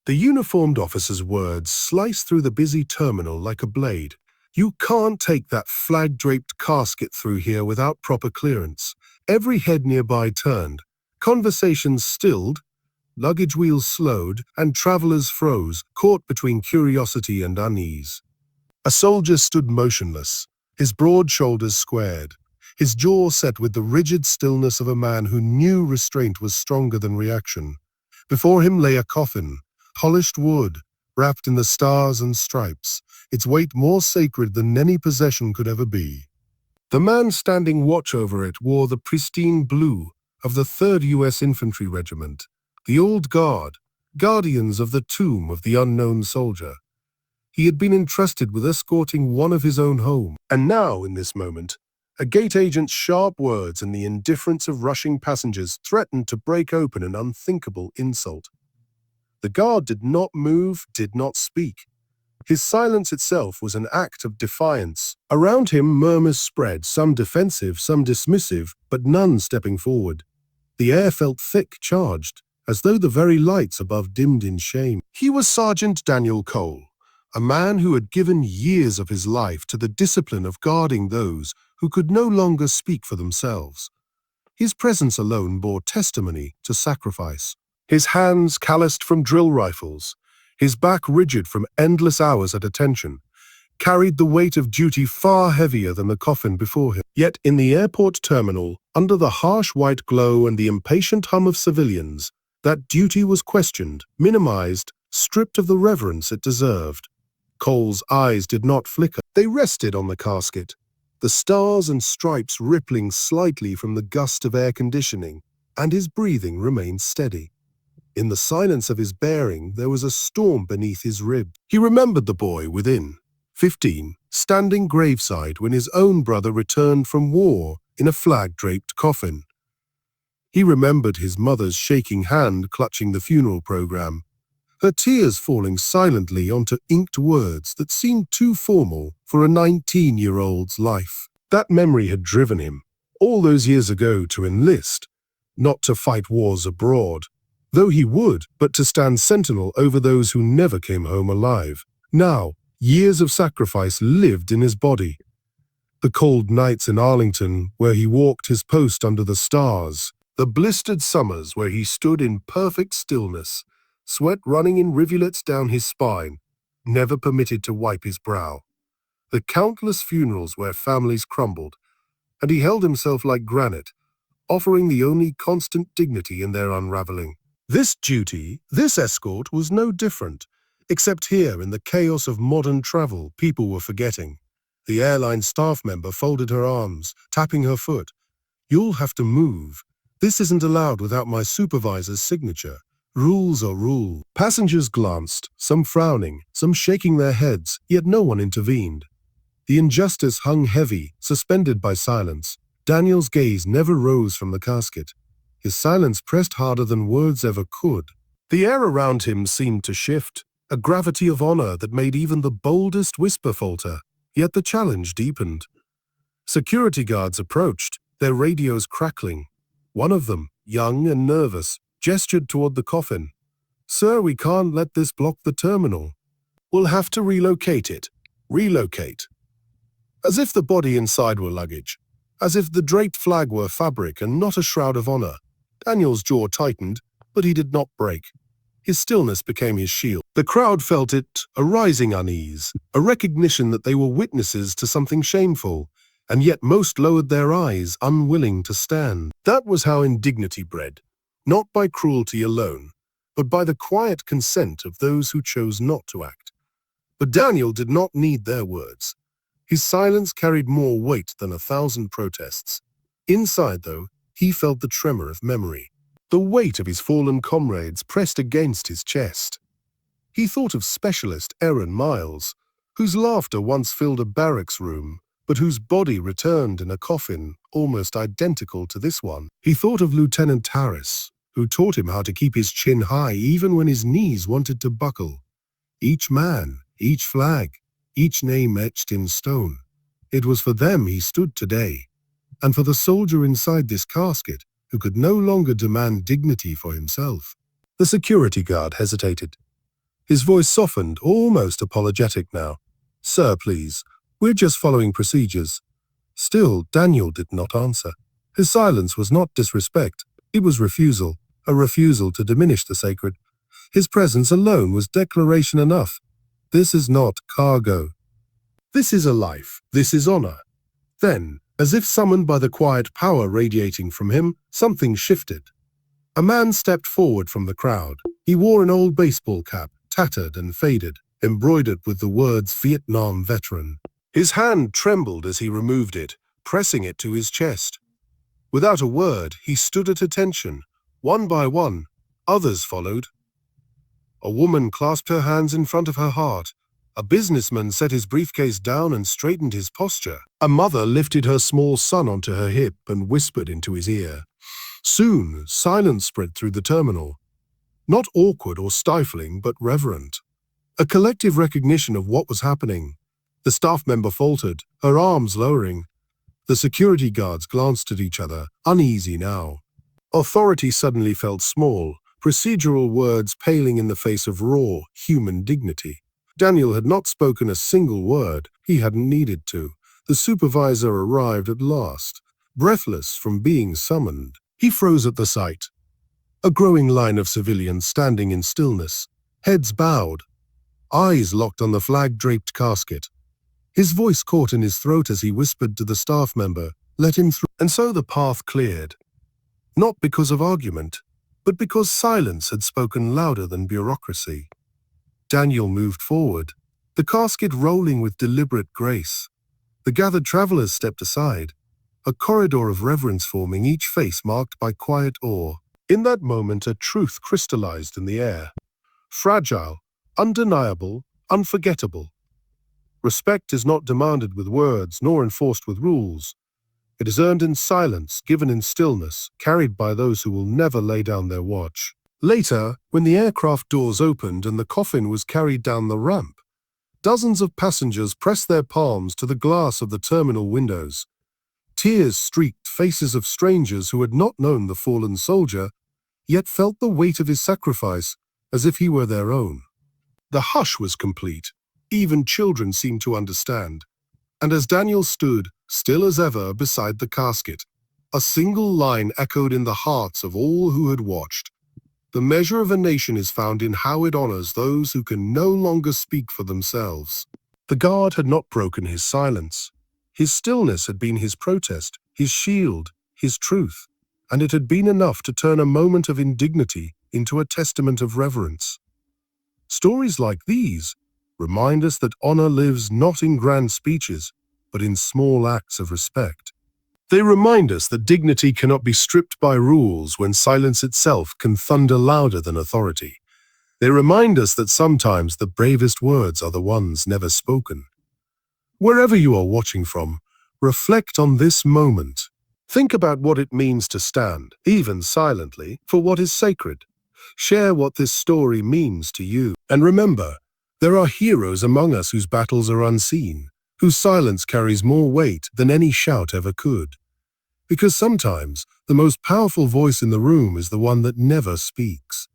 The uniformed officer's words sliced through the busy terminal like a blade. You can't take that flag-draped casket through here without proper clearance. Every head nearby turned. Conversations stilled, luggage wheels slowed, and travelers froze, caught between curiosity and unease. A soldier stood motionless, his broad shoulders squared, his jaw set with the rigid stillness of a man who knew restraint was stronger than reaction. Before him lay a coffin, polished wood, wrapped in the stars and stripes, its weight more sacred than any possession could ever be. The man standing watch over it wore the pristine blue of the 3rd U.S. Infantry Regiment, the old guard, guardians of the tomb of the unknown soldier. He had been entrusted with escorting one of his own home, and now, in this moment, a gate agent's sharp words and the indifference of rushing passengers threatened to break open an unthinkable insult. The guard did not move, did not speak. His silence itself was an act of defiance. Around him murmurs spread, some defensive, some dismissive, but none stepping forward. The air felt thick, charged, as though the very lights above dimmed in shame. He was Sergeant Daniel Cole, a man who had given years of his life to the discipline of guarding those who could no longer speak for themselves. His presence alone bore testimony to sacrifice. His hands calloused from drill rifles, his back rigid from endless hours at attention, carried the weight of duty far heavier than the coffin before him. Yet in the airport terminal, under the harsh white glow and the impatient hum of civilians, that duty was questioned, minimized, stripped of the reverence it deserved. Cole's eyes did not flicker. They rested on the casket, the stars and stripes rippling slightly from the gust of air conditioning, and his breathing remained steady. In the silence of his bearing, there was a storm beneath his ribs. He remembered the boy within, 15, standing graveside when his own brother returned from war in a flag-draped coffin. He remembered his mother's shaking hand clutching the funeral program, her tears falling silently onto inked words that seemed too formal for a 19-year-old's life. That memory had driven him, all those years ago, to enlist, not to fight wars abroad, though he would, but to stand sentinel over those who never came home alive. Now, years of sacrifice lived in his body. The cold nights in Arlington, where he walked his post under the stars, the blistered summers where he stood in perfect stillness, sweat running in rivulets down his spine, never permitted to wipe his brow. The countless funerals where families crumbled, and he held himself like granite, offering the only constant dignity in their unraveling. This duty, this escort, was no different, except here in the chaos of modern travel people were forgetting. The airline staff member folded her arms, tapping her foot. "You'll have to move. This isn't allowed without my supervisor's signature. Rules are rules." Passengers glanced, some frowning, some shaking their heads, yet no one intervened. The injustice hung heavy, suspended by silence. Daniel's gaze never rose from the casket. His silence pressed harder than words ever could. The air around him seemed to shift, a gravity of honor that made even the boldest whisper falter. Yet the challenge deepened. Security guards approached, their radios crackling. One of them, young and nervous, gestured toward the coffin. "Sir, we can't let this block the terminal. We'll have to relocate it." Relocate. As if the body inside were luggage. As if the draped flag were fabric and not a shroud of honor. Daniel's jaw tightened, but he did not break. His stillness became his shield. The crowd felt it, a rising unease, a recognition that they were witnesses to something shameful, and yet most lowered their eyes, unwilling to stand. That was how indignity bred, not by cruelty alone, but by the quiet consent of those who chose not to act. But Daniel did not need their words. His silence carried more weight than 1,000 protests. Inside, though, he felt the tremor of memory. The weight of his fallen comrades pressed against his chest. He thought of Specialist Aaron Miles, whose laughter once filled a barracks room, but whose body returned in a coffin almost identical to this one. He thought of Lieutenant Harris, who taught him how to keep his chin high even when his knees wanted to buckle. Each man, each flag, each name etched in stone. It was for them he stood today, and for the soldier inside this casket who could no longer demand dignity for himself. The security guard hesitated. His voice softened, almost apologetic now. "Sir, please, we're just following procedures." Still, Daniel did not answer. His silence was not disrespect. It was refusal, a refusal to diminish the sacred. His presence alone was declaration enough. This is not cargo. This is a life. This is honor. Then, as if summoned by the quiet power radiating from him, something shifted. A man stepped forward from the crowd. He wore an old baseball cap, tattered and faded, embroidered with the words Vietnam veteran. His hand trembled as he removed it, pressing it to his chest. Without a word, he stood at attention. One by one, others followed. A woman clasped her hands in front of her heart. A businessman set his briefcase down and straightened his posture. A mother lifted her small son onto her hip and whispered into his ear. Soon, silence spread through the terminal. Not awkward or stifling, but reverent. A collective recognition of what was happening. The staff member faltered, her arms lowering. The security guards glanced at each other, uneasy now. Authority suddenly felt small, procedural words paling in the face of raw, human dignity. Daniel had not spoken a single word. He hadn't needed to. The supervisor arrived at last, breathless from being summoned. He froze at the sight. A growing line of civilians standing in stillness, heads bowed, eyes locked on the flag-draped casket. His voice caught in his throat as he whispered to the staff member, "Let him through." And so the path cleared. Not because of argument, but because silence had spoken louder than bureaucracy. Daniel moved forward, the casket rolling with deliberate grace. The gathered travelers stepped aside, a corridor of reverence forming, each face marked by quiet awe. In that moment, a truth crystallized in the air. Fragile, undeniable, unforgettable. Respect is not demanded with words nor enforced with rules. It is earned in silence, given in stillness, carried by those who will never lay down their watch. Later, when the aircraft doors opened and the coffin was carried down the ramp, dozens of passengers pressed their palms to the glass of the terminal windows. Tears streaked faces of strangers who had not known the fallen soldier, yet felt the weight of his sacrifice as if he were their own. The hush was complete. Even children seemed to understand. And as Daniel stood, still as ever, beside the casket, a single line echoed in the hearts of all who had watched. The measure of a nation is found in how it honors those who can no longer speak for themselves. The guard had not broken his silence. His stillness had been his protest, his shield, his truth, and it had been enough to turn a moment of indignity into a testament of reverence. Stories like these remind us that honor lives not in grand speeches, but in small acts of respect. They remind us that dignity cannot be stripped by rules when silence itself can thunder louder than authority. They remind us that sometimes the bravest words are the ones never spoken. Wherever you are watching from, reflect on this moment. Think about what it means to stand, even silently, for what is sacred. Share what this story means to you. And remember, there are heroes among us whose battles are unseen, whose silence carries more weight than any shout ever could. Because sometimes the most powerful voice in the room is the one that never speaks.